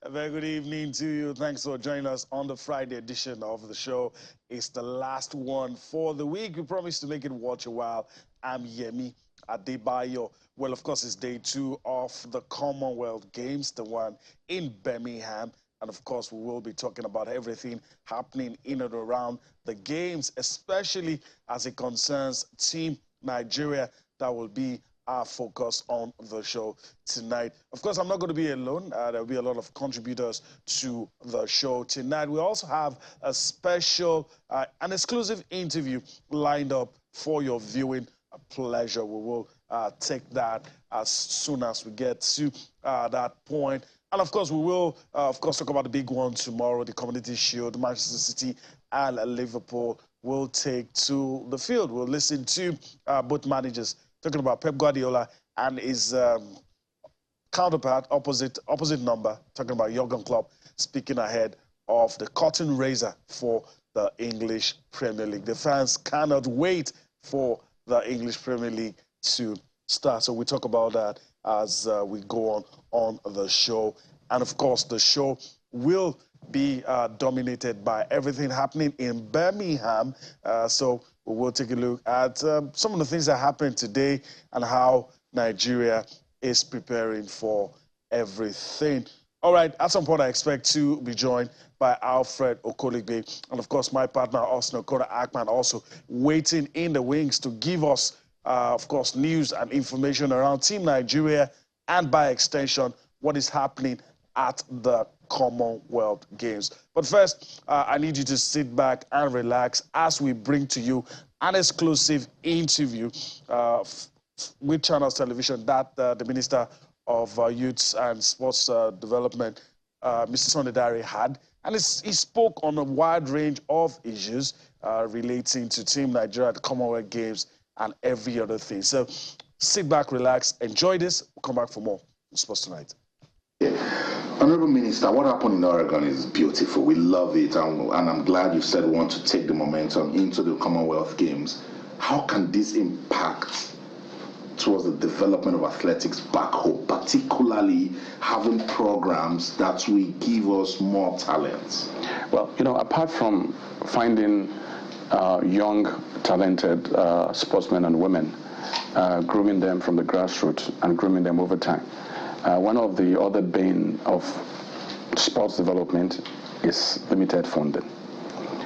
A very good evening to you. Thanks for joining us on the Friday edition of the show. It's the last one for the week. We promise to make it worth your while. I'm Yemi Adebayo. Well, of course, it's day 2 of the Commonwealth Games, the one in Birmingham. And of course, we will be talking about everything happening in and around the games, especially as it concerns Team Nigeria. That will be our focus on the show tonight. Of course, I'm not going to be alone. There'll be a lot of contributors to the show tonight. We also have a special, an exclusive interview lined up for your viewing pleasure. We will take that as soon as we get to that point. And of course, we will, talk about the big one tomorrow, the Community Shield. Manchester City and Liverpool will take to the field. We'll listen to both managers talking about Pep Guardiola and his counterpart, opposite number, talking about Jurgen Klopp, speaking ahead of the curtain raiser for the English Premier League. The fans cannot wait for the English Premier League to start. So we talk about that as we go on the show. And of course, the show will be dominated by everything happening in Birmingham. So we will take a look at some of the things that happened today and how Nigeria is preparing for everything. All right, at some point I expect to be joined by Alfred Okoligbe and of course my partner Austin Okora Ackman, also waiting in the wings to give us, of course, news and information around Team Nigeria and by extension what is happening at the Commonwealth Games. But first, I need you to sit back and relax as we bring to you an exclusive interview with Channels Television that the Minister of Youth and Sports Development, Mr. Sonidari, had. And he spoke on a wide range of issues relating to Team Nigeria at the Commonwealth Games and every other thing. So sit back, relax, enjoy this. We'll come back for more on Sports Tonight. Honorable Minister, what happened in Oregon is beautiful. We love it, and I'm glad you said we want to take the momentum into the Commonwealth Games. How can this impact towards the development of athletics back home, particularly having programs that will give us more talent? Well, apart from finding young, talented sportsmen and women, grooming them from the grassroots and grooming them over time, one of the other bane of sports development is limited funding.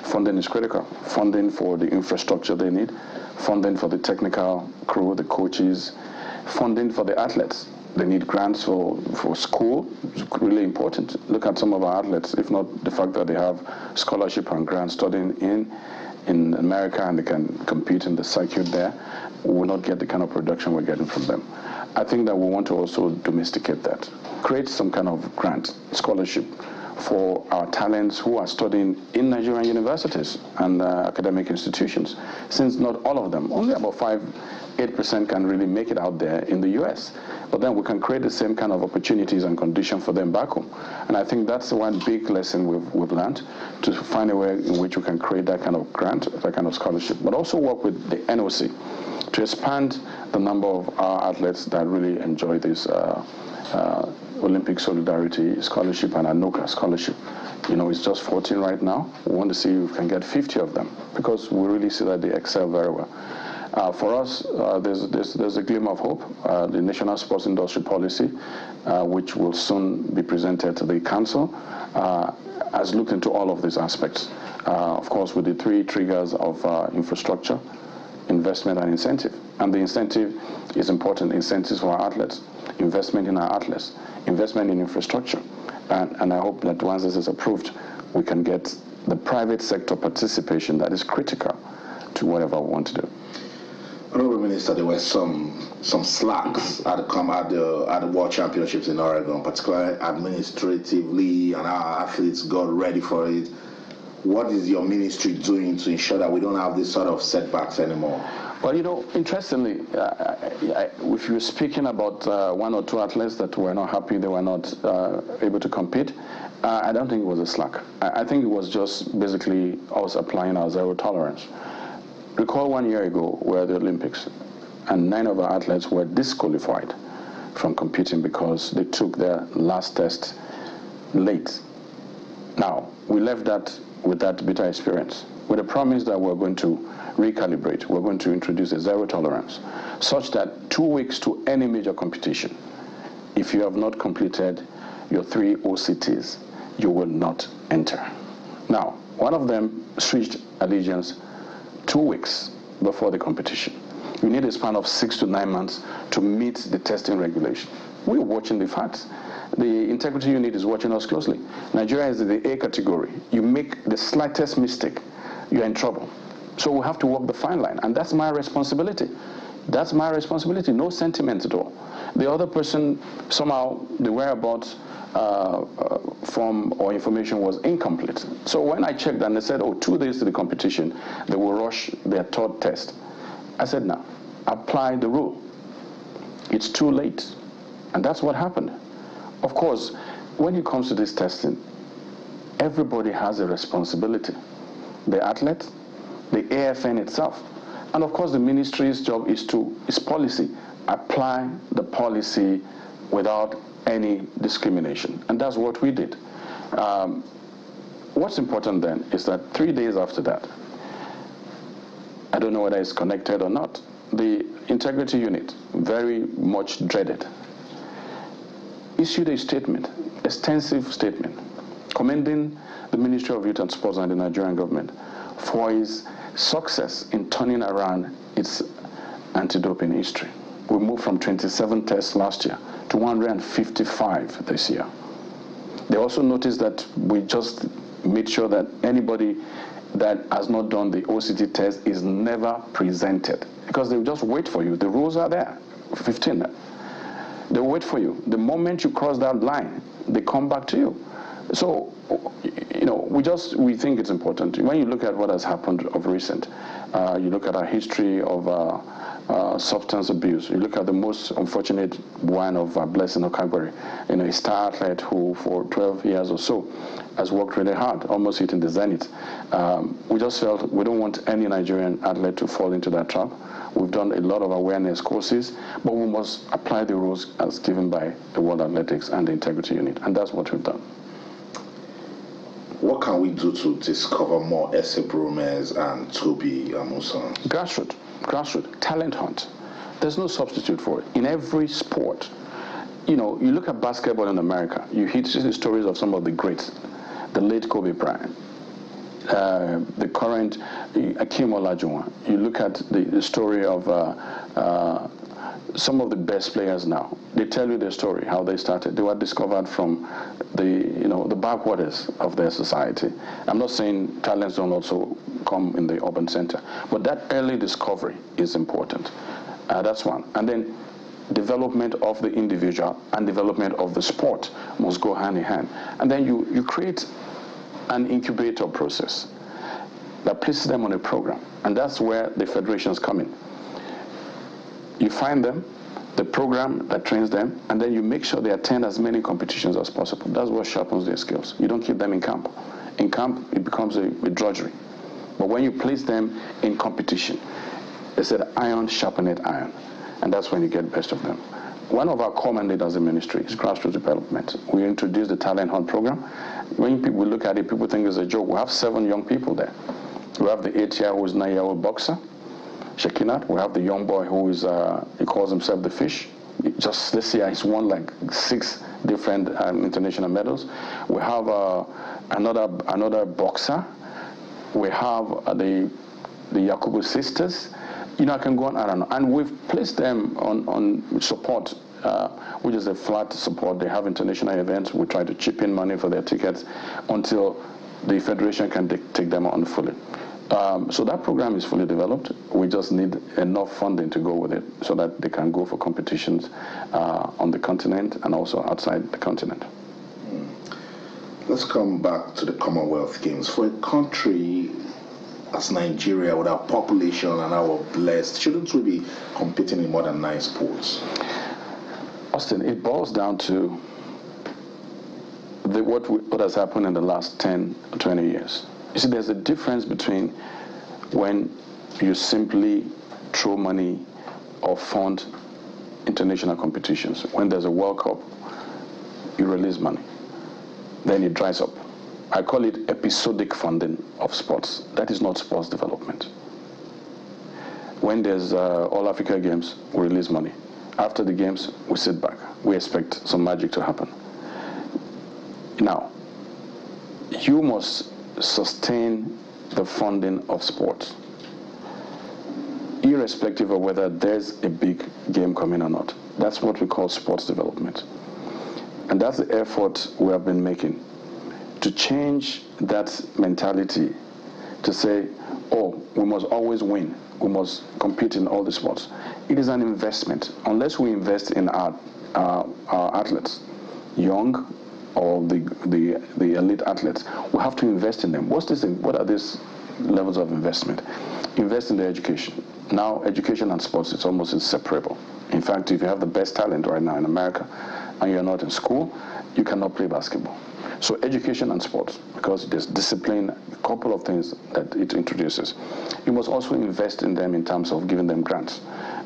Funding is critical. Funding for the infrastructure they need, funding for the technical crew, the coaches, funding for the athletes. They need grants for school. It's really important. Look at some of our athletes, if not the fact that they have scholarship and grants studying in America and they can compete in the circuit there, we will not get the kind of production we're getting from them. I think that we want to also domesticate that. Create some kind of grant, scholarship for our talents who are studying in Nigerian universities and academic institutions, since not all of them, only about 8% can really make it out there in the US. But then we can create the same kind of opportunities and conditions for them back home. And I think that's the one big lesson we've learned, to find a way in which we can create that kind of grant, that kind of scholarship, but also work with the NOC to expand the number of our athletes that really enjoy this Olympic Solidarity Scholarship and ANOCA Scholarship. It's just 14 right now. We want to see if we can get 50 of them because we really see that they excel very well. For us, there's a glimmer of hope. The National Sports Industry Policy, which will soon be presented to the Council, has looked into all of these aspects. Of course, with the 3 triggers of infrastructure, investment and incentive. And the incentive is important. Incentives for our athletes, investment in our athletes, investment in infrastructure. And I hope that once this is approved, we can get the private sector participation that is critical to whatever we want to do. Honorable Minister, there were some slacks at the World Championships in Oregon, particularly administratively, and our athletes got ready for it. What is your ministry doing to ensure that we don't have this sort of setbacks anymore? Well, interestingly, if you're speaking about 1 or 2 athletes that were not happy, they were not able to compete, I don't think it was a slack. I think it was just basically us applying our zero tolerance. Recall 1 year ago, we were at the Olympics, and 9 of our athletes were disqualified from competing because they took their last test late. Now, we left that with that bitter experience, with a promise that we're going to recalibrate. We're going to introduce a zero tolerance, such that 2 weeks to any major competition, if you have not completed your 3 OCTs, you will not enter. Now, one of them switched allegiance 2 weeks before the competition. You need a span of 6 to 9 months to meet the testing regulation. We're watching the facts. The integrity unit is watching us closely. Nigeria is in the A category. You make the slightest mistake, you're in trouble. So we have to walk the fine line, and that's my responsibility. That's my responsibility, no sentiment at all. The other person, somehow, the whereabouts form or information was incomplete. So when I checked and they said, 2 days to the competition, they will rush their 3rd test. I said, no, apply the rule. It's too late. And that's what happened. Of course, when it comes to this testing, everybody has a responsibility. The athlete, the AFN itself, and of course the ministry's job is policy. Apply the policy without any discrimination. And that's what we did. What's important then is that 3 days after that, I don't know whether it's connected or not, the integrity unit, very much dreaded, issued a statement, extensive statement, commending the Ministry of Youth and Sports and the Nigerian government for its success in turning around its anti-doping history. We moved from 27 tests last year to 155 this year. They also noticed that we just made sure that anybody that has not done the OCT test is never presented, because they will just wait for you. The rules are there, 15. They wait for you. The moment you cross that line, they come back to you. So, we think it's important. When you look at what has happened of recent, you look at our history of substance abuse. You look at the most unfortunate one of Blessing Okagbari, a star athlete who for 12 years or so has worked really hard, almost hitting the zenith. We just felt we don't want any Nigerian athlete to fall into that trap. We've done a lot of awareness courses, but we must apply the rules as given by the World Athletics and the Integrity Unit, and that's what we've done. What can we do to discover more Ese Bromes and Toby Amusan? Grassroots, talent hunt. There's no substitute for it. In every sport, you look at basketball in America, you hear the stories of some of the greats, the late Kobe Bryant, the current Akeem Olajuwon. You look at the story of some of the best players now. They tell you their story, how they started. They were discovered from the backwaters of their society. I'm not saying talents don't also come in the urban center, but that early discovery is important. That's one. And then development of the individual and development of the sport must go hand in hand. And then you create an incubator process that places them on a program. And that's where the federations come in. You find them, the program that trains them, and then you make sure they attend as many competitions as possible. That's what sharpens their skills. You don't keep them in camp. In camp, it becomes a drudgery. But when you place them in competition, they said iron sharpened iron, and that's when you get best of them. One of our core mandates as a ministry is grassroots development. We introduced the talent hunt program. When people look at it, people think it's a joke. We have 7 young people there. We have the 8-year-old, 9-year-old boxer, Shekinat. We have the young boy who is, he calls himself the Fish. Just this year, he's won like 6 different international medals. We have another boxer. We have the Yakubu sisters. I can go on and on. And we've placed them on support, which is a flat support. They have international events. We try to chip in money for their tickets until the federation can take them on fully. So that program is fully developed. We just need enough funding to go with it so that they can go for competitions on the continent and also outside the continent. Let's come back to the Commonwealth Games. For a country as Nigeria, with our population and our blessed, shouldn't we be competing in more than 9 sports? Austin, it boils down to what has happened in the last 10 or 20 years. You see, there's a difference between when you simply throw money or fund international competitions. When there's a World Cup, you release money. then it dries up. I call it episodic funding of sports. That is not sports development. When there's All Africa Games, we release money. After the games, we sit back. We expect some magic to happen. Now, you must sustain the funding of sports, irrespective of whether there's a big game coming or not. That's what we call sports development. And that's the effort we have been making, to change that mentality, to say, oh, we must always win. We must compete in all the sports. It is an investment. Unless we invest in our athletes, young or the elite athletes, we have to invest in them. What are these levels of investment? Invest in their education. Now, education and sports is almost inseparable. In fact, if you have the best talent right now in America and you're not in school, you cannot play basketball. So education and sports, because there's discipline, a couple of things that it introduces. You must also invest in them in terms of giving them grants.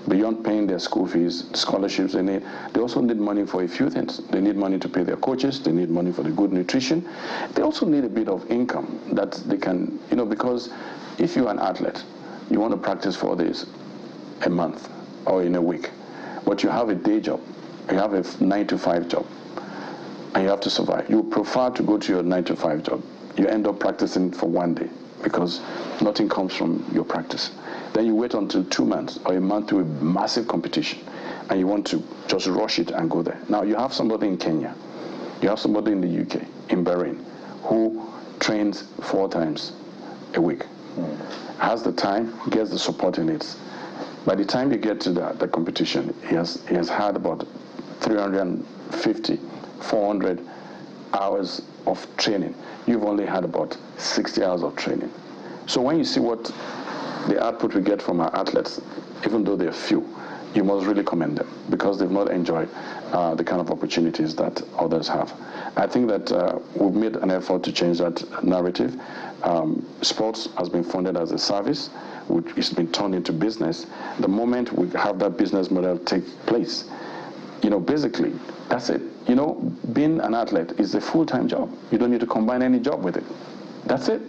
Beyond paying their school fees, scholarships they need, they also need money for a few things. They need money to pay their coaches, they need money for the good nutrition. They also need a bit of income that they can, because if you're an athlete, you want to practice 4 days a month or in a week, but you have a day job, you have a 9-to-5 job, and you have to survive. You prefer to go to your 9-to-5 job. You end up practicing for 1 day because nothing comes from your practice. Then you wait until 2 months or a month to a massive competition, and you want to just rush it and go there. Now you have somebody in Kenya, you have somebody in the UK, in Bahrain, who trains 4 times a week, has the time, gets the support he needs. By the time you get to the competition, he has had about 350, 400 hours of training. You've only had about 60 hours of training. So when you see what the output we get from our athletes, even though they're few, you must really commend them because they've not enjoyed the kind of opportunities that others have. I think that we've made an effort to change that narrative. Sports has been funded as a service, which has been turned into business. The moment we have that business model take place, basically, that's it. Being an athlete is a full-time job. You don't need to combine any job with it. That's it.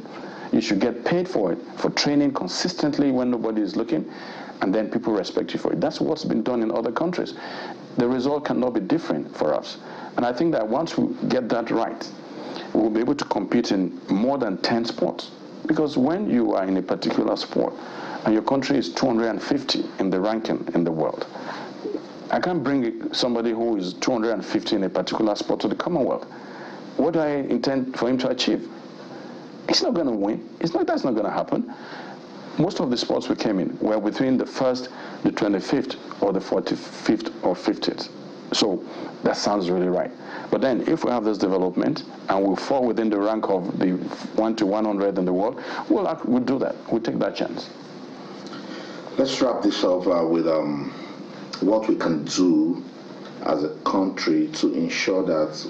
You should get paid for it, for training consistently when nobody is looking, and then people respect you for it. That's what's been done in other countries. The result cannot be different for us. And I think that once we get that right, we'll be able to compete in more than 10 sports. Because when you are in a particular sport, and your country is 250 in the ranking in the world, I can't bring somebody who is 250 in a particular sport to the Commonwealth. What do I intend for him to achieve? He's not going to win. That's not going to happen. Most of the sports we came in were between the 1st, the 25th, or the 45th or 50th. So that sounds really right. But then if we have this development and we fall within the rank of the 1 to 100 in the world, we'll do that. We'll take that chance. Let's wrap this up with what we can do as a country to ensure that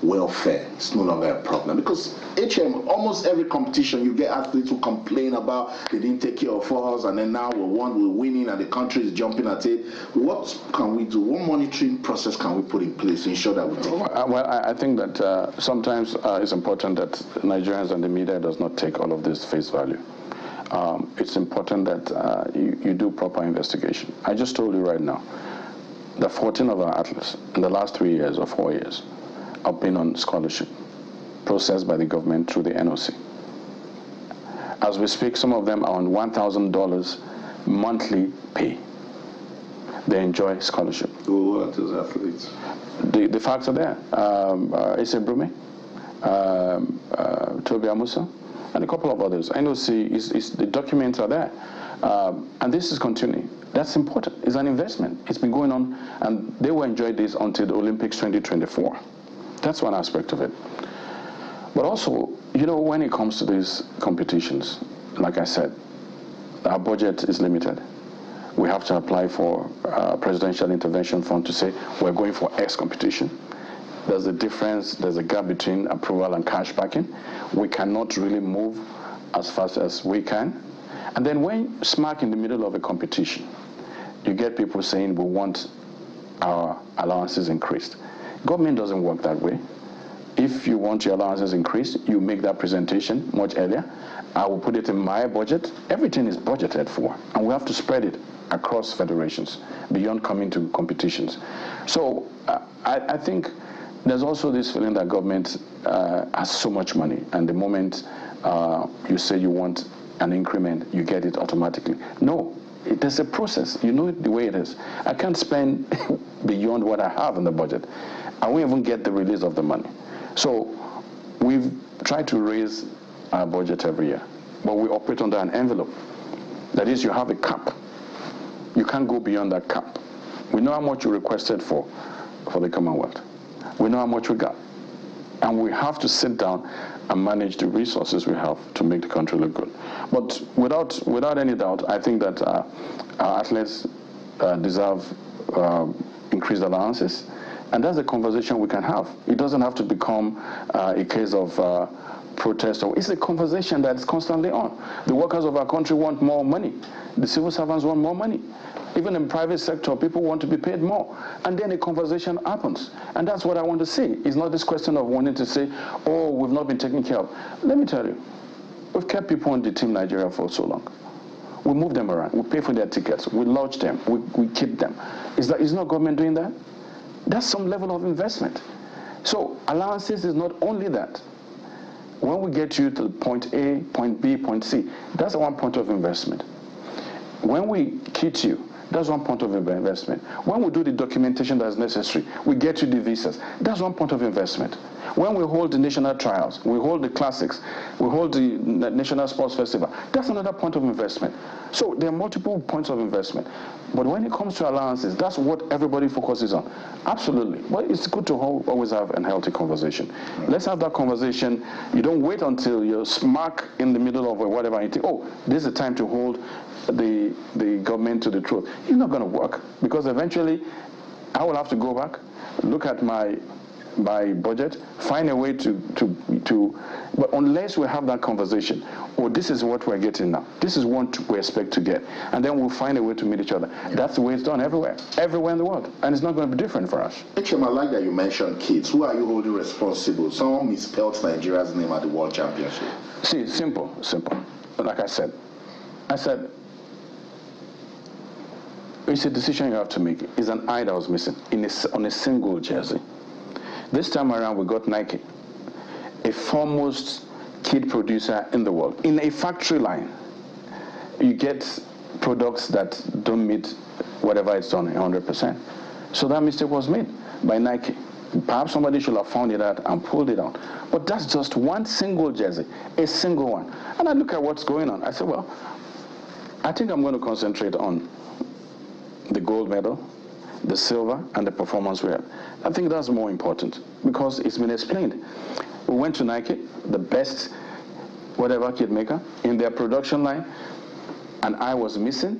welfare is no longer a problem. Because almost every competition, you get athletes who complain about they didn't take care of us, and then now we're winning and the country is jumping at it. What can we do? What monitoring process can we put in place to ensure that we take care? Well, I think that sometimes it's important that Nigerians and the media does not take all of this face value. It's important that you do proper investigation. I just told you right now that 14 of our athletes in the last 3 years or 4 years have been on scholarship processed by the government through the NOC. As we speak, some of them are on $1,000 monthly pay. They enjoy scholarship. Who are those athletes? The facts are there. Issa Brume, Toby Amusa, and a couple of others. NOC, the documents are there. And this is continuing. That's important. It's an investment. It's been going on, and they will enjoy this until the Olympics 2024. That's one aspect of it. But also, when it comes to these competitions, like I said, our budget is limited. We have to apply for a presidential intervention fund to say we're going for X competition. There's a difference, there's a gap between approval and cash backing. We cannot really move as fast as we can. And then when smack in the middle of a competition, you get people saying we want our allowances increased. Government doesn't work that way. if you want your allowances increased, you make that presentation much earlier. I will put it in my budget. Everything is budgeted for, and we have to spread it across federations beyond coming to competitions. So I think there's also this feeling that government has so much money, and the moment you say you want an increment, you get it automatically. No, there's a process. You know it the way it is. I can't spend beyond what I have in the budget. I won't even get the release of the money. So we've tried to raise our budget every year, but we operate under an envelope. That is, you have a cap. You can't go beyond that cap. We know how much you requested for the Commonwealth. We know how much we got. And we have to sit down and manage the resources we have to make the country look good. But without any doubt, I think that our athletes deserve increased allowances. And that's a conversation we can have. It doesn't have to become a case of protest. It's a conversation that's constantly on. The workers of our country want more money. The civil servants want more money. Even in private sector, people want to be paid more. And then a conversation happens. And that's what I want to see. It's not this question of wanting to say, oh, we've not been taken care of. Let me tell you, we've kept people on the Team Nigeria for so long. We move them around. We pay for their tickets. We lodge them. We keep them. Is not government doing that? That's some level of investment. So allowances is not only that. When we get you to point A, point B, point C, that's one point of investment. When we kit you, that's one point of investment. When we do the documentation that's necessary, we get you the visas. That's one point of investment. When we hold the national trials, we hold the classics, we hold the National Sports Festival, that's another point of investment. So there are multiple points of investment. But when it comes to allowances, that's what everybody focuses on. Absolutely. But it's good to always have a healthy conversation. Let's have that conversation. You don't wait until you're smack in the middle of whatever and you think, oh, this is the time to hold the government to the truth. It's not going to work, because eventually I will have to go back, look at my budget, find a way but unless we have that conversation, oh, this is what we're getting now, this is what we expect to get, and then we'll find a way to meet each other. Yeah. That's the way it's done everywhere in the world, and it's not going to be different for us. HM, I like that you mentioned kids. Who are you holding responsible? Someone misspelled Nigeria's name at the World Championship. See, simple. Like I said, it's a decision you have to make. It's an eye that was missing on a single jersey. This time around, we got Nike, a foremost kid producer in the world. In a factory line, you get products that don't meet whatever it's done 100%. So that mistake was made by Nike. Perhaps somebody should have found it out and pulled it out. But that's just one single jersey, a single one. And I look at what's going on. I said, well, I think I'm going to concentrate on the gold medal, the silver, and the performance we had. I think that's more important, because it's been explained. We went to Nike, the best whatever kit maker, in their production line, and I was missing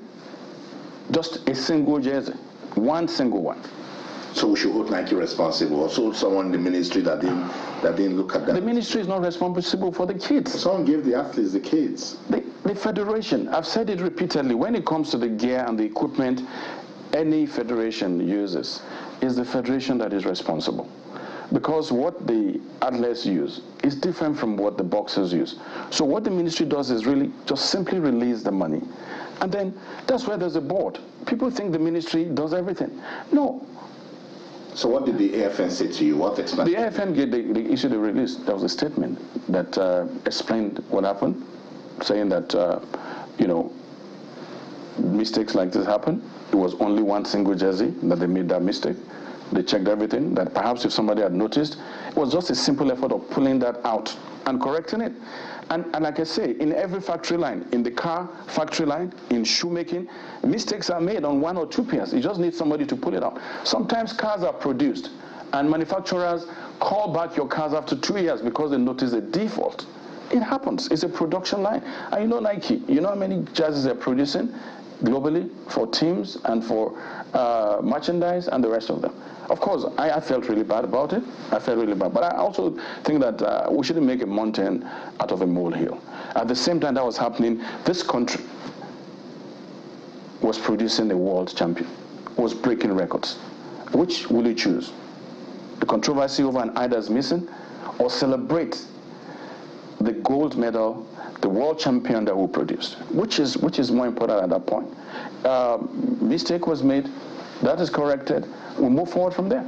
just a single jersey, one single one. So we should hold Nike responsible. Also, someone in the ministry that didn't look at that. The ministry is not responsible for the kids. Someone gave the athletes the kids. The federation, I've said it repeatedly, when it comes to the gear and the equipment any federation uses, is the federation that is responsible. Because what the athletes use is different from what the boxers use. So what the ministry does is really just simply release the money. And then that's where there's a board. People think the ministry does everything. No. So what did the AFN say to you? What explanation? The AFN they issued a release. There was a statement that explained what happened, saying that, mistakes like this happen. It was only one single jersey that they made that mistake. They checked everything, that perhaps if somebody had noticed, it was just a simple effort of pulling that out and correcting it. And like I say, in every factory line, in the car factory line, in shoemaking, mistakes are made on one or two pairs. You just need somebody to pull it out. Sometimes cars are produced and manufacturers call back your cars after 2 years because they notice a default. It happens. It's a production line. And you know Nike, you know how many jerseys they're producing globally for teams and for merchandise and the rest of them. Of course, I felt really bad about it. I felt really bad. But I also think that we shouldn't make a mountain out of a molehill. At the same time that was happening, this country was producing a world champion, was breaking records. Which will you choose? The controversy over an eye that's missing, or celebrate the gold medal, the world champion that we produced, which is more important at that point. Mistake was made, that is corrected, we move forward from there.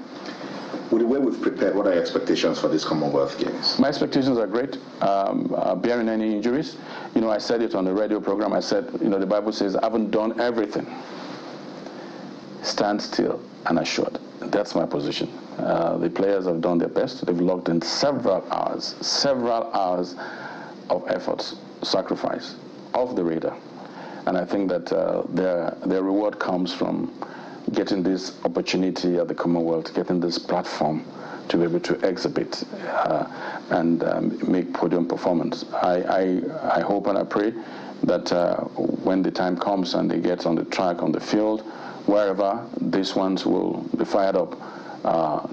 With the way we've prepared, what are your expectations for these Commonwealth Games? My expectations are great, bearing any injuries. You know, I said it on the radio program, I said, you know, the Bible says, I haven't done everything. Stand still and assured. That's my position. The players have done their best. They've logged in several hours of efforts, sacrifice, off the radar. And I think that their reward comes from getting this opportunity at the Commonwealth, getting this platform to be able to exhibit and make podium performance. I hope and I pray that when the time comes and they get on the track, on the field, wherever, these ones will be fired up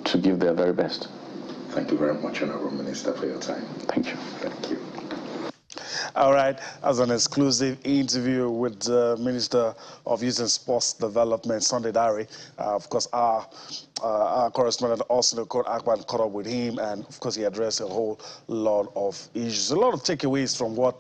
to give their very best. Thank you very much, Honorable Minister, for your time. Thank you. Thank you. All right, as an exclusive interview with the Minister of Youth and Sports Development, Sunday Dari. Of course, our correspondent, Austin Akpan, caught up with him, and of course, he addressed a whole lot of issues, a lot of takeaways from what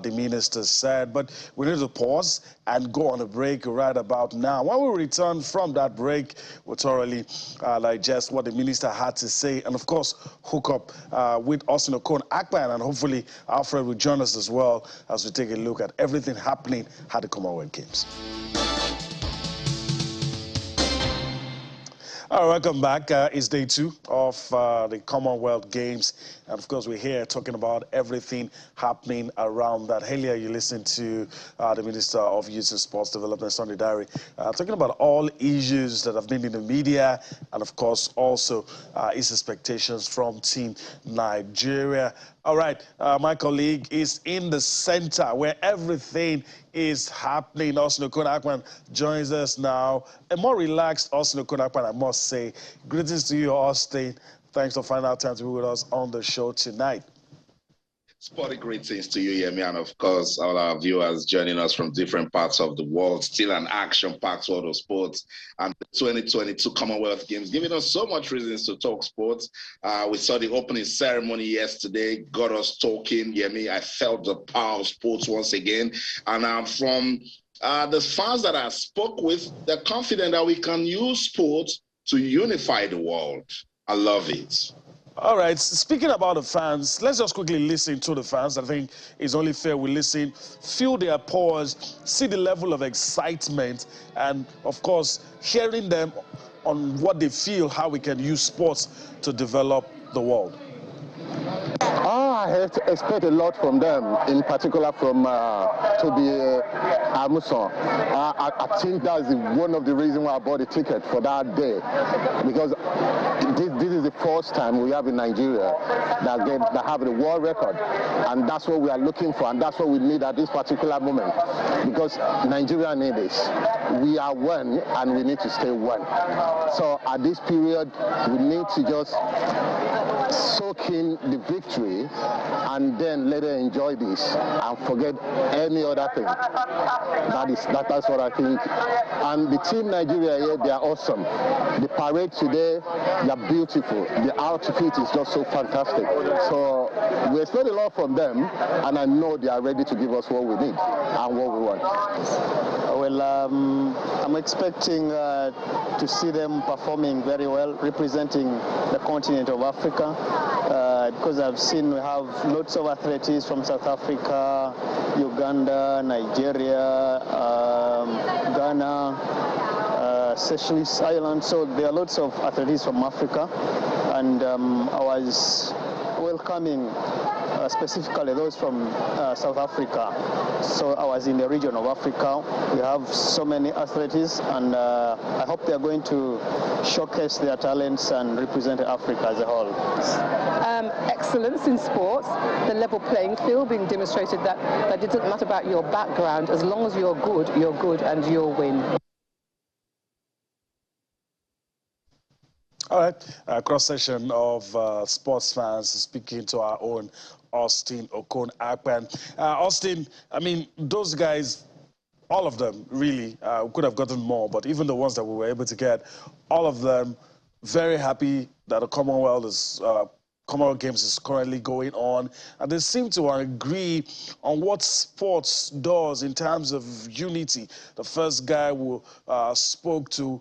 the minister said. But we need to pause and go on a break right about now. When we return from that break, we'll thoroughly digest what the minister had to say, and of course, hook up with Austin Akpan, and hopefully Alfred will join us as well as we take a look at everything happening at the Commonwealth Games. All right, welcome back. It's day 2 of the Commonwealth Games. And of course, we're here talking about everything happening around that. Earlier, you listened to the Minister of Youth and Sports Development, Sunday Dari, talking about all issues that have been in the media, and of course, also his expectations from Team Nigeria. All right, my colleague is in the center where everything is happening. Austin Akpan joins us now. A more relaxed Austin Akpan, I must say. Greetings to you, Austin. Thanks for finding out time to be with us on the show tonight. Sporty greetings to you, Yemi, and of course, all our viewers joining us from different parts of the world. Still an action-packed world of sports, and the 2022 Commonwealth Games giving us so much reasons to talk sports. We saw the opening ceremony yesterday, got us talking, Yemi. I felt the power of sports once again, and from the fans that I spoke with, they're confident that we can use sports to unify the world. I love it. All right, speaking about the fans, let's just quickly listen to the fans. I think it's only fair we listen, feel their pause, see the level of excitement, and of course, hearing them on what they feel, how we can use sports to develop the world. I expect a lot from them, in particular from Toby Amuson. I think that's one of the reasons why I bought a ticket for that day, because this is the first time we have in Nigeria that have the world record, and that's what we are looking for, and that's what we need at this particular moment, because Nigeria needs this. We are one, and we need to stay one. So at this period, we need to just soak in the victory and then let her enjoy this and forget any other thing. That's what I think. And the team Nigeria here, they are awesome. The parade today, they are beautiful. The outfit is just so fantastic. So we expect a lot from them, and I know they are ready to give us what we need and what we want. Well, I'm expecting to see them performing very well, representing the continent of Africa, because I've seen we have lots of athletes from South Africa, Uganda, Nigeria, Ghana, Seychelles Islands. So there are lots of athletes from Africa, and I was welcoming specifically those from South Africa. So I was in the region of Africa. We have so many athletes, and I hope they are going to showcase their talents and represent Africa as a whole. Excellence in sports, the level playing field being demonstrated that it doesn't matter about your background, as long as you're good, and you'll win. All right, cross-section of sports fans speaking to our own Austin Akpan. Austin, I mean, those guys, all of them, really, could have gotten more, but even the ones that we were able to get, all of them very happy that the Commonwealth is Commonwealth Games is currently going on, and they seem to agree on what sports does in terms of unity. The first guy who spoke to,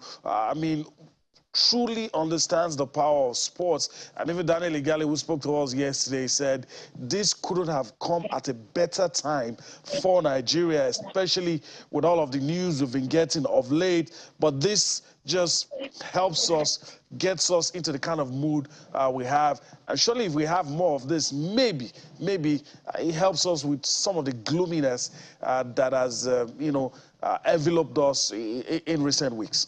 truly understands the power of sports. And even Daniel Onyali, who spoke to us yesterday, said this couldn't have come at a better time for Nigeria, especially with all of the news we've been getting of late. But this just helps us, gets us into the kind of mood we have. And surely if we have more of this, maybe it helps us with some of the gloominess that has, enveloped us in recent weeks.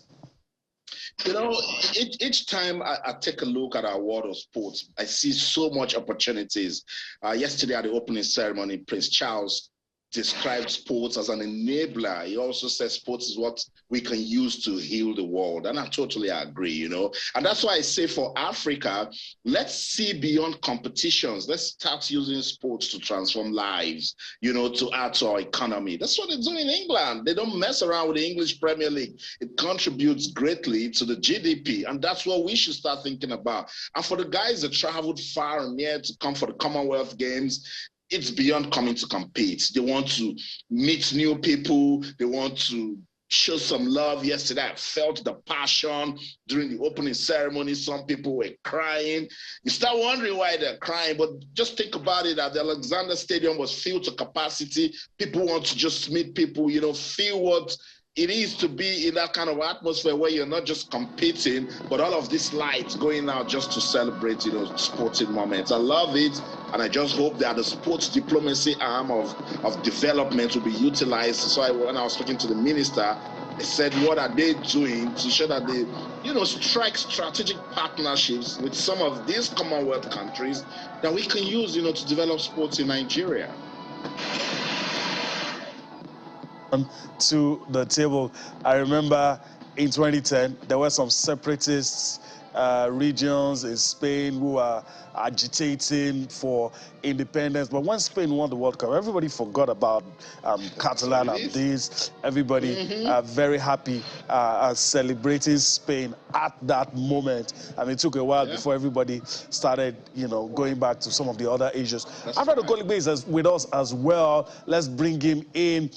You know, each time I take a look at our world of sports, I see so much opportunities. Yesterday at the opening ceremony, Prince Charles described sports as an enabler. He also said sports is what we can use to heal the world. And I totally agree, you know. And that's why I say for Africa, let's see beyond competitions. Let's start using sports to transform lives, you know, to add to our economy. That's what they're doing in England. They don't mess around with the English Premier League. It contributes greatly to the GDP. And that's what we should start thinking about. And for the guys that traveled far and near to come for the Commonwealth Games, it's beyond coming to compete. They want to meet new people. They want to show some love. Yesterday, I felt the passion during the opening ceremony. Some people were crying. You start wondering why they're crying, but just think about it. At the Alexander Stadium was filled to capacity. People want to just meet people, you know, feel what it is to be in that kind of atmosphere where you're not just competing, but all of these lights going out just to celebrate, you know, sporting moments. I love it, and I just hope that the sports diplomacy arm of development will be utilized. So when I was talking to the minister, I said, what are they doing to ensure that they, you know, strike strategic partnerships with some of these Commonwealth countries that we can use, you know, to develop sports in Nigeria? To the table. I remember in 2010, there were some separatist regions in Spain who are agitating for independence. But when Spain won the World Cup, everybody forgot about Catalan and this. Everybody very happy celebrating Spain at that moment. And it took a while before everybody started, you know, going back to some of the other issues. Alfred Okoligbe is with us as well. Let's bring him in.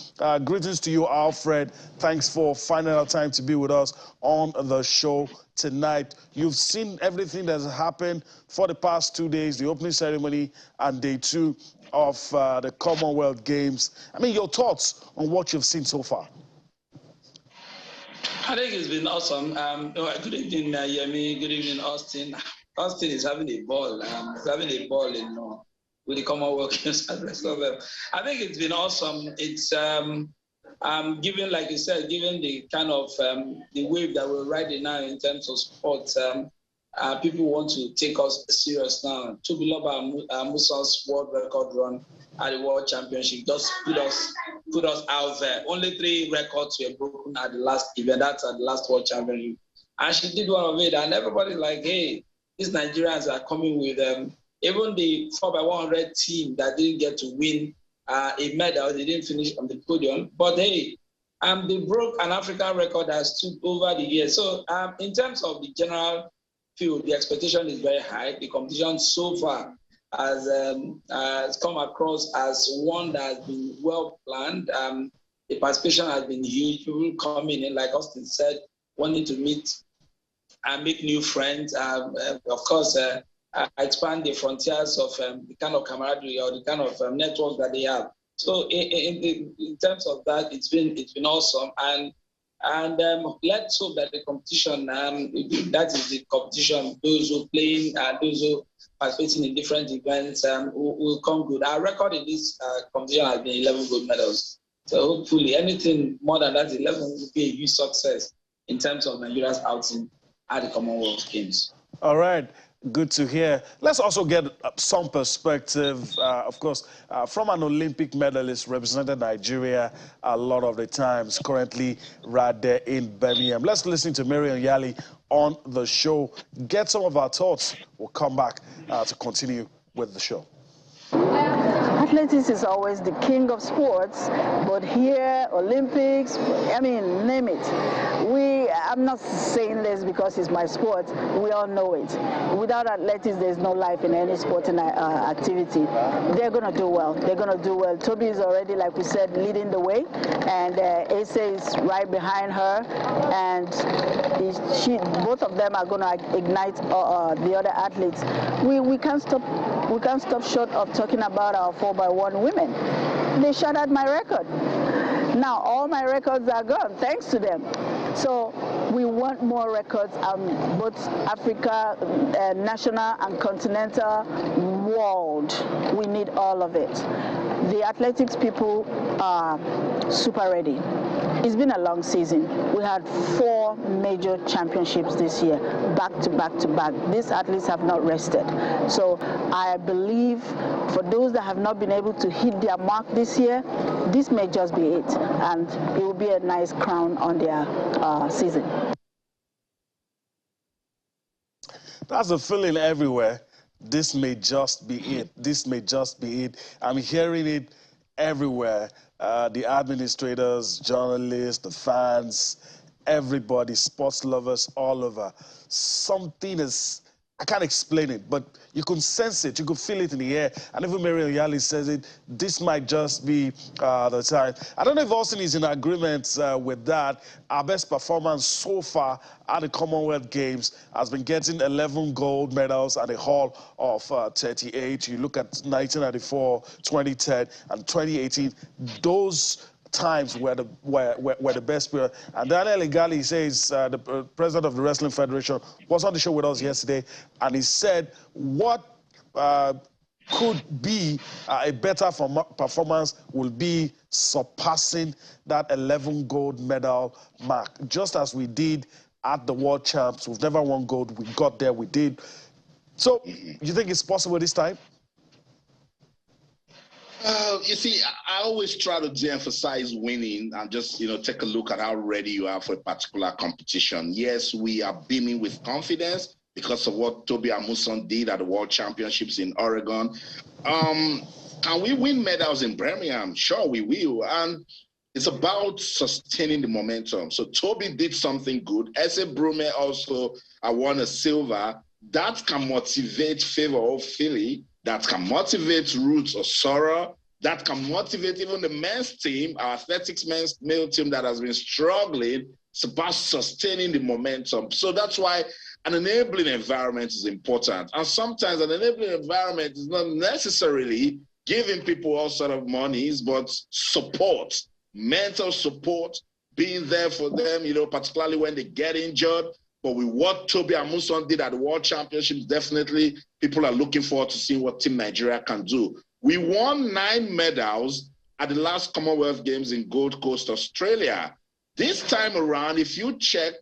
Greetings to you, Alfred. Thanks for finding out time to be with us on the show tonight. You've seen everything that's happened for the past 2 days, the opening ceremony and day 2 of the Commonwealth Games. I mean, your thoughts on what you've seen so far? I think it's been awesome. Good evening, Yemi. Good evening, Austin. Austin is having a ball. He's having a ball with the Commonwealth Games and the rest of them. I think it's been awesome. It's given, like you said, given the kind of the wave that we're riding now in terms of sports, people want to take us serious now. Tobiloba Musa's world record run at the World Championship just put us out there. Only 3 records were broken at the last event. That's at the last World Championship, and she did one of it. And everybody's like, "Hey, these Nigerians are coming with even the 4x100 team that didn't get to win a medal. They didn't finish on the podium, but hey, they broke an African record that stood over the years. So in terms of the general field, the expectation is very high. The competition so far has come across as one that has been well planned. The participation has been huge. People coming in, like Austin said, wanting to meet and make new friends. Of course, expand the frontiers of the kind of camaraderie or the kind of network that they have. So in terms of that, it's been awesome. And let's hope that the competition, that is the competition, those who are playing, those who are participating in different events will come good. Our record in this competition has been 11 gold medals. So hopefully anything more than that 11 will be a huge success in terms of Nigeria's outing at the Commonwealth Games. All right. Good to hear. Let's also get some perspective, of course, from an Olympic medalist represented Nigeria a lot of the times, currently right there in Birmingham. Let's listen to Mary Onyali on the show, get some of our thoughts. We'll come back to continue with the show. Athletics is always the king of sports, but here, Olympics, I mean, name it. I'm not saying this because it's my sport. We all know it. Without athletics, there's no life in any sporting activity. They're going to do well. They're going to do well. Toby is already, like we said, leading the way, and Asa is right behind her, and both of them are going to ignite the other athletes. We can't stop short of talking about our 4x1 women. They shattered my record. Now all my records are gone thanks to them. So we want more records, both Africa, national and continental, world. We need all of it. The athletics people are super ready. It's been a long season. We had 4 major championships this year, back to back to back. These athletes have not rested. So I believe for those that have not been able to hit their mark this year, this may just be it, and it will be a nice crown on their season. That's a feeling everywhere. This may just be it. This may just be it. I'm hearing it everywhere. The administrators, journalists, the fans, everybody, sports lovers all over. Something is, I can't explain it, but you can sense it, you can feel it in the air. And even Mary Onyali says it, this might just be the time. I don't know if Austin is in agreement with that. Our best performance so far at the Commonwealth Games has been getting 11 gold medals at a haul of 38. You look at 1994, 2010, and 2018, those times were the best player. And Daniel Igali says, the president of the Wrestling Federation, was on the show with us yesterday, and he said what could be a better performance will be surpassing that 11 gold medal mark, just as we did at the World Champs. We've never won gold. We got there, we did. So you think it's possible this time? You see, I always try to de-emphasize winning and just, take a look at how ready you are for a particular competition. Yes, we are beaming with confidence because of what Toby Amusan did at the World Championships in Oregon. Can we win medals in Birmingham? Sure, we will. And it's about sustaining the momentum. So Toby did something good. Ese Brume also won a silver. That can motivate Favor of Philly. That can motivate Roots or Sora. That can motivate even the men's team, our athletics men's male team that has been struggling. It's about sustaining the momentum. So that's why an enabling environment is important. And sometimes an enabling environment is not necessarily giving people all sort of monies, but support, mental support, being there for them, particularly when they get injured. But with what Toby Amusan did at the World Championships, definitely people are looking forward to seeing what Team Nigeria can do. We won 9 medals at the last Commonwealth Games in Gold Coast, Australia. This time around, if you check,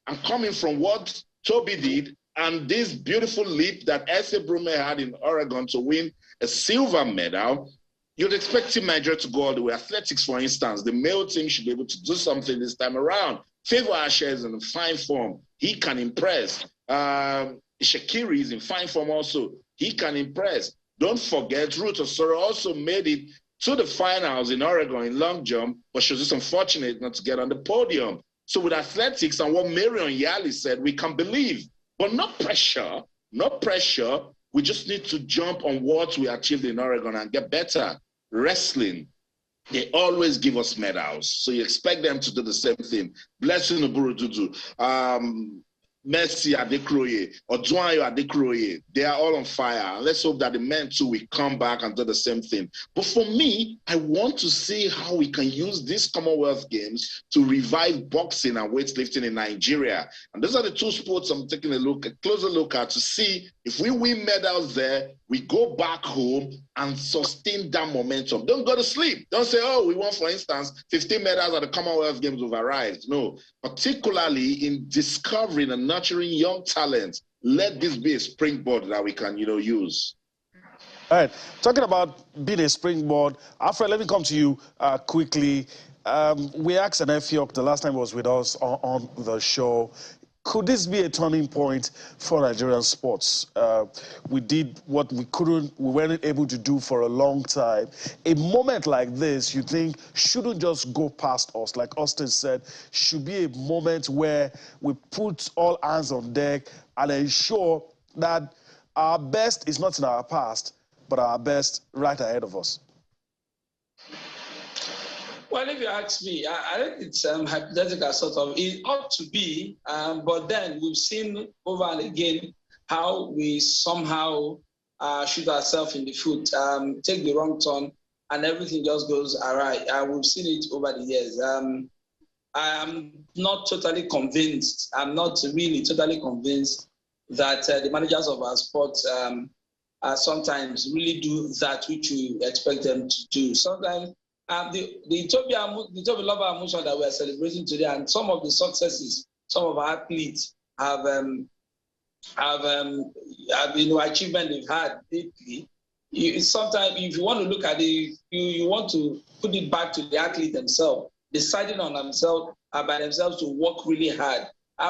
and coming from what Toby did and this beautiful leap that Ese Brume had in Oregon to win a silver medal, you'd expect Team Nigeria to go all the way. Athletics, for instance, the male team should be able to do something this time around. Favor Asher is in fine form. He can impress. Shakiri is in fine form also. He can impress. Don't forget, Ruth Osoro also made it to the finals in Oregon in long jump, but she was just unfortunate not to get on the podium. So with athletics and what Mary Onyali said, we can believe, but not pressure, not pressure. We just need to jump on what we achieved in Oregon and get better. Wrestling, they always give us medals. So you expect them to do the same thing. Blessing Oburu Dudu, Messi Adekroye, Odwanyo Adekroye, they are all on fire. Let's hope that the men too will come back and do the same thing. But for me, I want to see how we can use these Commonwealth Games to revive boxing and weightlifting in Nigeria. And those are the 2 sports I'm taking a closer look at to see if we win medals there, we go back home and sustain that momentum. Don't go to sleep. Don't say, oh, we won, for instance, 15 medals at the Commonwealth Games, we've arrived. No, particularly in discovering and nurturing young talent, let this be a springboard that we can, use. All right, talking about being a springboard, Alfred, let me come to you quickly. We asked an Efiok the last time he was with us on the show. Could this be a turning point for Nigerian sports? We did what we weren't able to do for a long time. A moment like this, you think, shouldn't just go past us. Like Austin said, should be a moment where we put all hands on deck and ensure that our best is not in our past, but our best right ahead of us. Well, if you ask me, I think it's hypothetical sort of. It ought to be, but then we've seen over and again how we somehow shoot ourselves in the foot, take the wrong turn, and everything just goes awry. We've seen it over the years. I am not totally convinced. I'm not really totally convinced that the managers of our sport sometimes really do that which we expect them to do. Sometimes the Toby Lover emotion that we are celebrating today, and some of the successes some of our athletes have achievement they've had lately. Sometimes, if you want to look at it, you want to put it back to the athlete themselves, deciding on themselves by themselves to work really hard.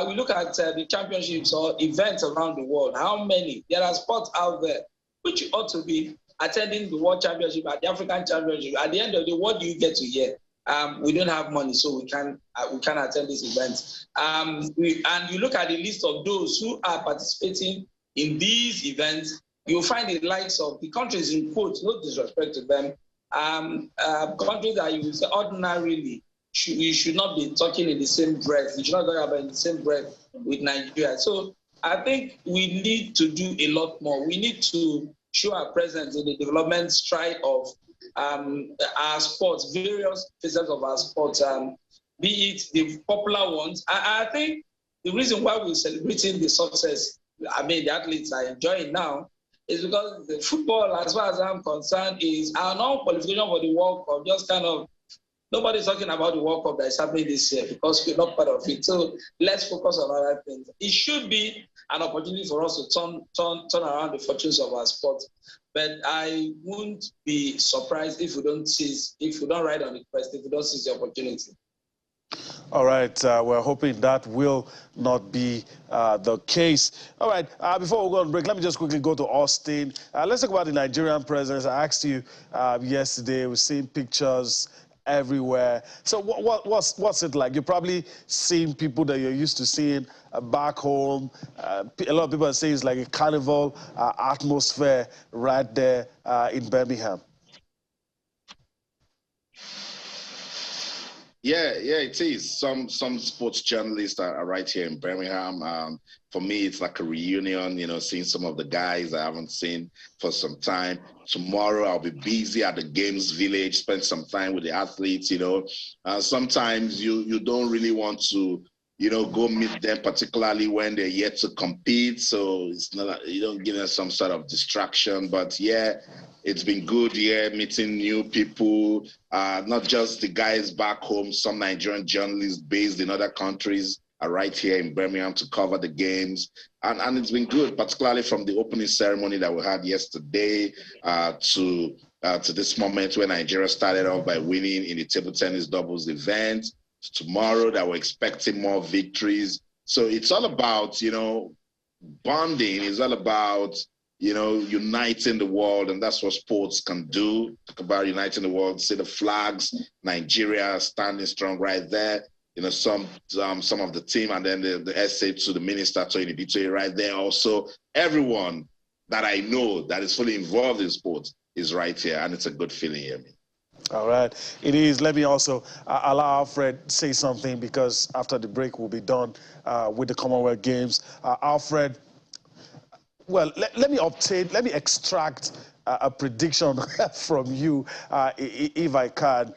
We look at the championships or events around the world. How many? There are sports out there which ought to be attending the World Championship, at the African Championship. At the end of the day, what do you get to hear? We don't have money, so we can't attend these events. And you look at the list of those who are participating in these events, you'll find the likes of the countries in quotes, no disrespect to them, countries that you say ordinarily you should not be talking in the same breath. You should not talk about in the same breath with Nigeria. So I think we need to do a lot more. We need to show our presence in the development stride of our sports, various facets of our sports, be it the popular ones. I think the reason why we're celebrating the success, the athletes are enjoying now, is because the football, as far as I'm concerned, is our non-qualification for the World Cup. Just kind of, nobody's talking about the World Cup that is happening this year because we're not part of it. So let's focus on other things. It should be an opportunity for us to turn around the fortunes of our sport. But I wouldn't be surprised if we don't ride on the crest, if we don't seize the opportunity. All right, we're hoping that will not be the case. All right, before we go on break, let me just quickly go to Austin. Let's talk about the Nigerian presence. I asked you yesterday, we've seen pictures everywhere. So what's it like? You've probably seen people that you're used to seeing back home. A lot of people are saying it's like a carnival atmosphere right there in Birmingham. Yeah, it is. Some sports journalists are right here in Birmingham. For me, it's like a reunion, seeing some of the guys I haven't seen for some time. Tomorrow, I'll be busy at the Games Village, spend some time with the athletes, Sometimes you don't really want to, go meet them, particularly when they're yet to compete. So it's not, you don't give them some sort of distraction. But yeah, it's been good, meeting new people, not just the guys back home. Some Nigerian journalists based in other countries are right here in Birmingham to cover the games. And it's been good, particularly from the opening ceremony that we had yesterday to this moment where Nigeria started off by winning in the table tennis doubles event. Tomorrow that we're expecting more victories. So it's all about, bonding. It's all about, uniting the world, and that's what sports can do. Talk about uniting the world, see the flags, Nigeria standing strong right there. Some of the team, and then the essay to the minister, to Budgetary right there. Also, everyone that I know that is fully involved in sports is right here, and it's a good feeling here. All right, it is. Let me also allow Alfred say something, because after the break we'll be done with the Commonwealth Games. Alfred, well, let me extract a prediction from you, if I can.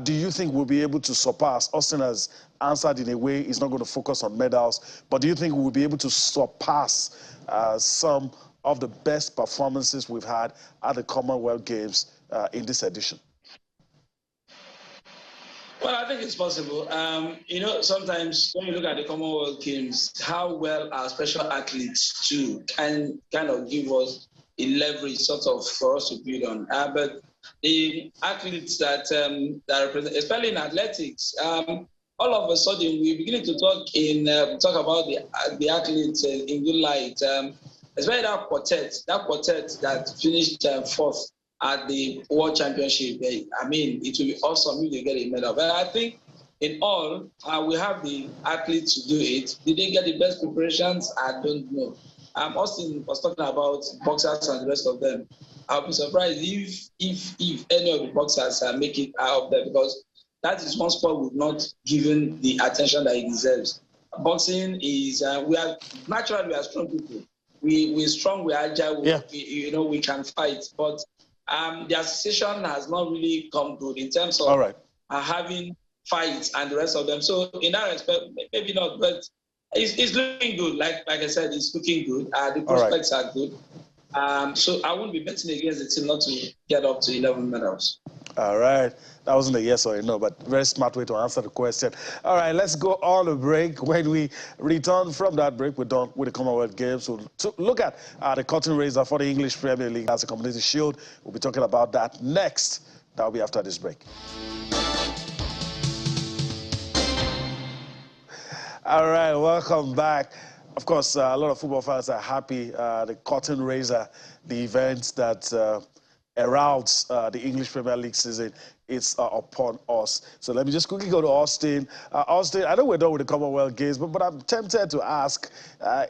Do you think we'll be able to surpass? Austin has answered in a way he's not going to focus on medals, but do you think we'll be able to surpass some of the best performances we've had at the Commonwealth Games in this edition? Well, I think it's possible. Sometimes when you look at the Commonwealth Games, how well our special athletes too can kind of give us a leverage sort of for us to build on. But the athletes that represent, especially in athletics, all of a sudden we're beginning to talk about the athletes in good light. Especially that quartet that finished fourth at the World Championship. I mean, it will be awesome if they get a medal. But I think in all, we have the athletes to do it. Did they get the best preparations? I don't know. Austin was talking about boxers and the rest of them. I'll be surprised if any of the boxers make it out of there, because that is one sport we've not given the attention that it deserves. Boxing is we are strong people. We're strong, we're agile, we can fight. But the association has not really come good in terms of having fights and the rest of them. So in that respect, maybe not, but it's looking good. Like I said, it's looking good. The prospects are good. So I wouldn't be betting against the team not to get up to 11 medals. All right. That wasn't a yes or a no, but very smart way to answer the question. All right, let's go on a break. When we return from that break, we're done with the Commonwealth Games. We'll look at the curtain raiser for the English Premier League as a Community Shield. We'll be talking about that next. That'll be after this break. All right, welcome back. Of course, a lot of football fans are happy. The curtain raiser, the event that heralds the English Premier League season, it's upon us. So let me just quickly go to Austin. Austin, I know we're done with the Commonwealth Games, but I'm tempted to ask,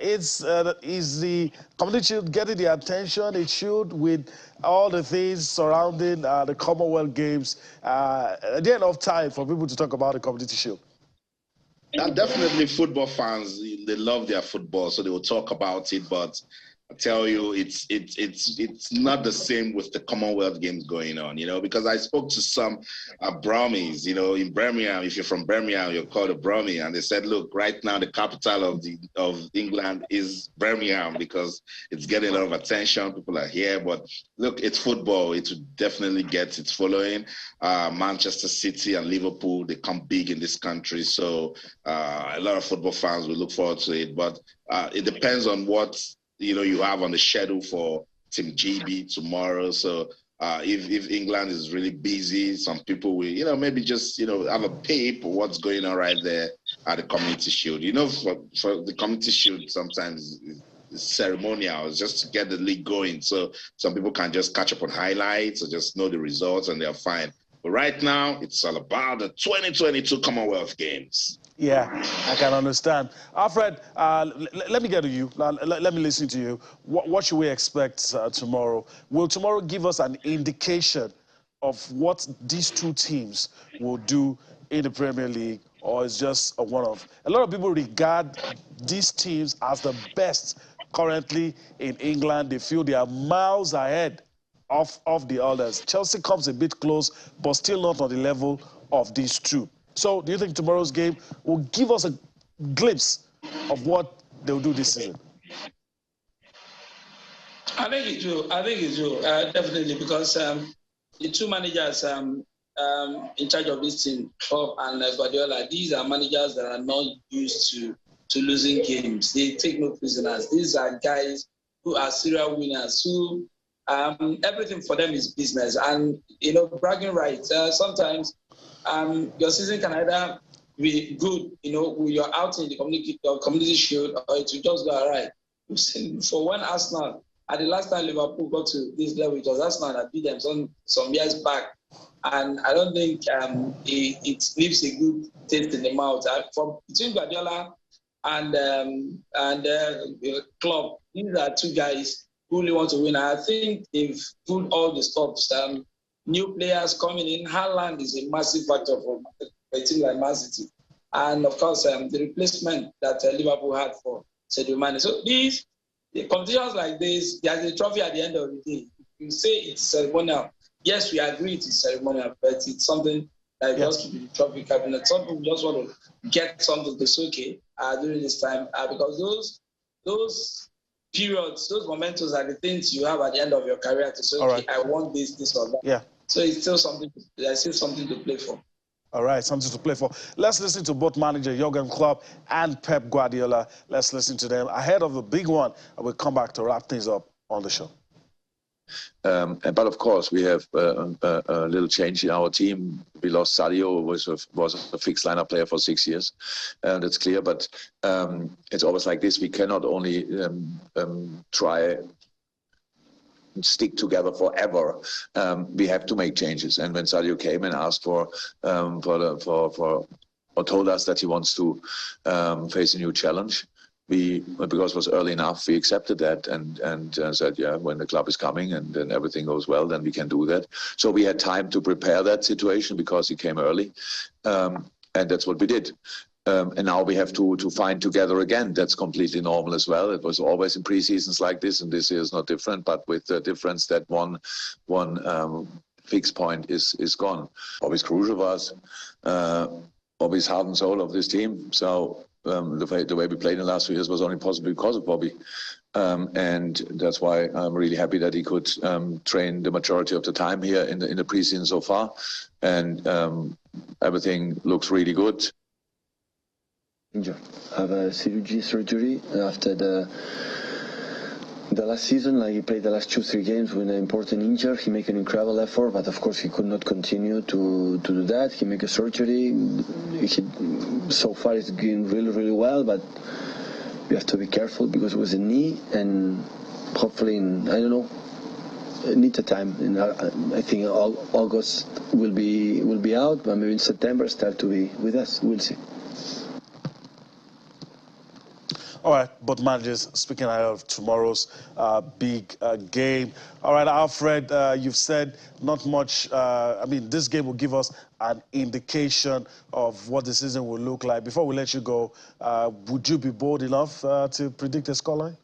is the Community Shield getting the attention it should with all the things surrounding the Commonwealth Games? At the end of time for people to talk about the Community Shield? Definitely football fans, they love their football, so they will talk about it, but I tell you, it's not the same with the Commonwealth Games going on, because I spoke to some Brummies, in Birmingham. If you're from Birmingham, you're called a Brummie, and they said, look, right now the capital of England is Birmingham because it's getting a lot of attention. People are here, but look, it's football. It definitely gets its following. Manchester City and Liverpool, they come big in this country, so a lot of football fans will look forward to it, but it depends on what you have on the schedule for Team GB tomorrow. So if England is really busy, some people will, maybe just, have a peep of what's going on right there at the Community Shield. For the Community Shield, sometimes it's ceremonial, it's just to get the league going. So some people can just catch up on highlights or just know the results and they're fine. But right now, it's all about the 2022 Commonwealth Games. Yeah, I can understand. Alfred, let me get to you. Let me listen to you. What should we expect tomorrow? Will tomorrow give us an indication of what these two teams will do in the Premier League, or is just a one-off? A lot of people regard these teams as the best currently in England. They feel they are miles ahead of the others. Chelsea comes a bit close, but still not on the level of these two. So do you think tomorrow's game will give us a glimpse of what they'll do this season? I think it will. Definitely, because the two managers in charge of this team, Klopp and Guardiola, these are managers that are not used to losing games. They take no prisoners. These are guys who are serial winners, who everything for them is business. And, bragging rights, sometimes your season can either be good, you're out in the community shield, or it will just go all right. We've seen for when Arsenal, at the last time Liverpool got to this level, it was Arsenal that beat them some years back. And I don't think it leaves a good taste in the mouth. Between Guardiola and Klopp, these are two guys who really want to win. I think they've pulled all the stops. New players coming in. Haaland is a massive factor for a team like Man City. And, of course, the replacement that Liverpool had for Sadio Mane. So the competitions like this, there's a trophy at the end of the day. You say it's ceremonial. Yes, we agree it is ceremonial, but it's something that just to be the trophy cabinet. Some people just want to get something to soak during this time because those periods, those momentos are the things you have at the end of your career to say, okay, I want this or that. Yeah. So it's still something to play for. All right, something to play for. Let's listen to both manager Jurgen Klopp and Pep Guardiola. Let's listen to them ahead of the big one, and we'll come back to wrap things up on the show. But of course, we have a little change in our team. We lost Sadio, who was a fixed lineup player for 6 years. That's clear. But it's always like this. We cannot only try stick together forever. We have to make changes. And when Sadio came and asked or told us that he wants to face a new challenge, because it was early enough, we accepted that and said, yeah, when the club is coming and then everything goes well, then we can do that. So we had time to prepare that situation because he came early, and that's what we did. And now we have to find together again. That's completely normal as well. It was always in pre-seasons like this, and this year is not different, but with the difference that one fixed point is gone. Bobby's crucial for us. Bobby's heart and soul of this team. So the way we played in the last 2 years was only possible because of Bobby. And that's why I'm really happy that he could train the majority of the time here in the preseason so far. And everything looks really good. I have a surgery after the last season. Like, he played the last 2-3 games with an important injury. He made an incredible effort, but of course he could not continue to do that. He made a surgery. So far it's going really, really well, but we have to be careful because it was a knee, and hopefully I don't know, it needs a time. And I think August will be out, but maybe in September start to be with us. We'll see. All right, both managers speaking ahead of tomorrow's big game. All right, Alfred, you've said not much. I mean, this game will give us an indication of what the season will look like. Before we let you go, would you be bold enough to predict a scoreline?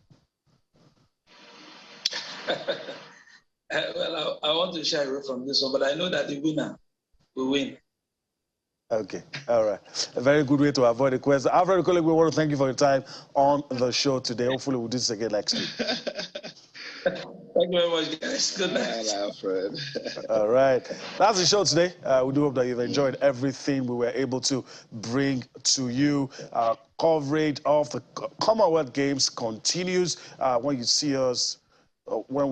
Well, I want to shy away from this one, but I know that the winner will win. Okay, all right. A very good way to avoid the question. Alfred, we want to thank you for your time on the show today. Hopefully we'll do this again next week. Thank you very much, guys. Good night. Alfred. All right. That's the show today. We do hope that you've enjoyed everything we were able to bring to you. Coverage of the Commonwealth Games continues when you see us. When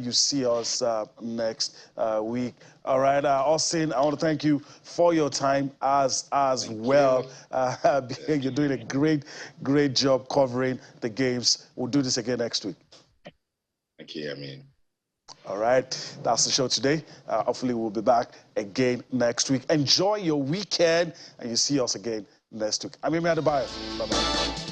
you see us next week. All right, Austin, I want to thank you for your time as well. You're doing a great job covering the games. We'll do this again next week. Thank you, I mean. All right, that's the show today. Hopefully we'll be back again next week. Enjoy your weekend, and you see us again next week. I'm Onyali. Bye-bye.